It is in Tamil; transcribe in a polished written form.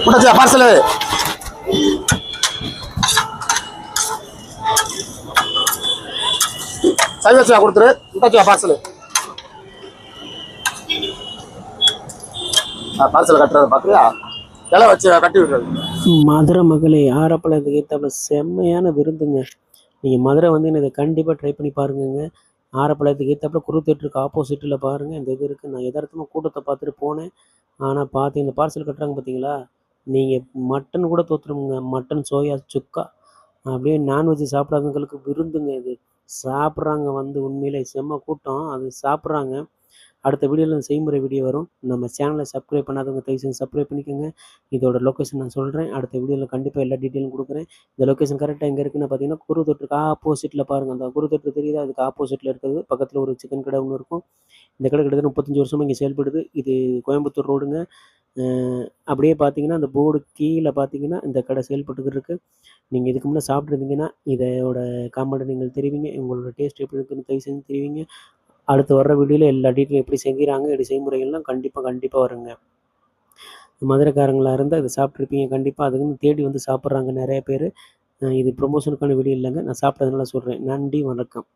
முட்டை பார்சல் சைவ வச்சு கொடுத்துரு. முட்டை பார்சல் பார்சல் கட்டுறத பார்க்குறியா? இலை வச்சு கட்டி விடுறது. மதுரை மகளே ஆரப்பழத்துக்கு ஏற்றாப்புல செம்மையான விருந்துங்க. நீங்கள் மதுரை வந்து இதை கண்டிப்பாக ட்ரை பண்ணி பாருங்கங்க. ஆரப்பழத்துக்கு ஏற்றாப்புல குரு தேட்டருக்கு ஆப்போசிட்டில் பாருங்கள் இந்த இது இருக்குது. நான் யதார்த்தமாக கூட்டத்தை பார்த்துட்டு போனேன். ஆனால் பார்த்து இந்த பார்சல் கட்டுறாங்க பார்த்தீங்களா, நீங்கள் மட்டன் கூட தோற்றுருங்க. மட்டன் சோயா சுக்கா அப்படியே நான்வெஜ் சாப்பிடாதவங்களுக்கு விருந்துங்க இது. சாப்பிட்றாங்க வந்து உண்மையிலே செம்ம கூட்டம். அது சாப்பிட்றாங்க. அடுத்த வீடியோவில் செய்முறை வீடியோ வரும். நம்ம சேனலை சப்ஸ்கிரைப் பண்ணாதவங்க தயவு செஞ்சு சப்ஸ்கிரைப் பண்ணிக்கோங்க. இதோட லொக்கேஷன் நான் சொல்கிறேன். அடுத்த வீடியோவில் கண்டிப்பாக எல்லா டீட்டெயிலும் கொடுக்குறேன். இந்த லொக்கேஷன் கரெக்டாக எங்கே இருக்குன்னு பார்த்தீங்கன்னா, குரு தொற்றுக்கு ஆப்போசிட்டில் பாருங்கள். அந்த குரு தொற்று தெரியுதா? அதுக்கு ஆப்போசிட்டில் இருக்கிறது. பக்கத்தில் ஒரு சிக்கன் கடை ஒன்று இருக்கும். இந்த கடை கிட்டத்தட்ட 35 வருஷமாக இங்கே செயல்படுது. இது கோயம்புத்தூர் ரோடுங்க. அப்படியே பார்த்தீங்கன்னா அந்த போர்டு கீழே பார்த்தீங்கன்னா இந்த கடை செயல்பட்டுக்கிட்டு இருக்குது. நீங்கள் இதுக்கு முன்னே சாப்பிட்ருந்தீங்கன்னா இதோட காமெண்ட்டை நீங்கள் தெரிவிங்க. உங்களோட டேஸ்ட் எப்படி இருக்குன்னு தயவு செஞ்சு தெரிவிங்க. அடுத்து வர்ற வீடியோவில் எல்லா டீட்டெயிலும் எப்படி செய்கிறாங்க, எப்படி செய்முறைகள்லாம் கண்டிப்பாக வருங்க. மதுரைக்காரங்களாக இருந்தால் இதை சாப்பிட்ருப்பீங்க கண்டிப்பாக. அதுக்குன்னு தேடி வந்து சாப்பிட்றாங்க நிறைய பேர். இது ப்ரொமோஷனுக்கான வீடியோ இல்லைங்க. நான் சாப்பிட்டதுனால சொல்கிறேன். நன்றி, வணக்கம்.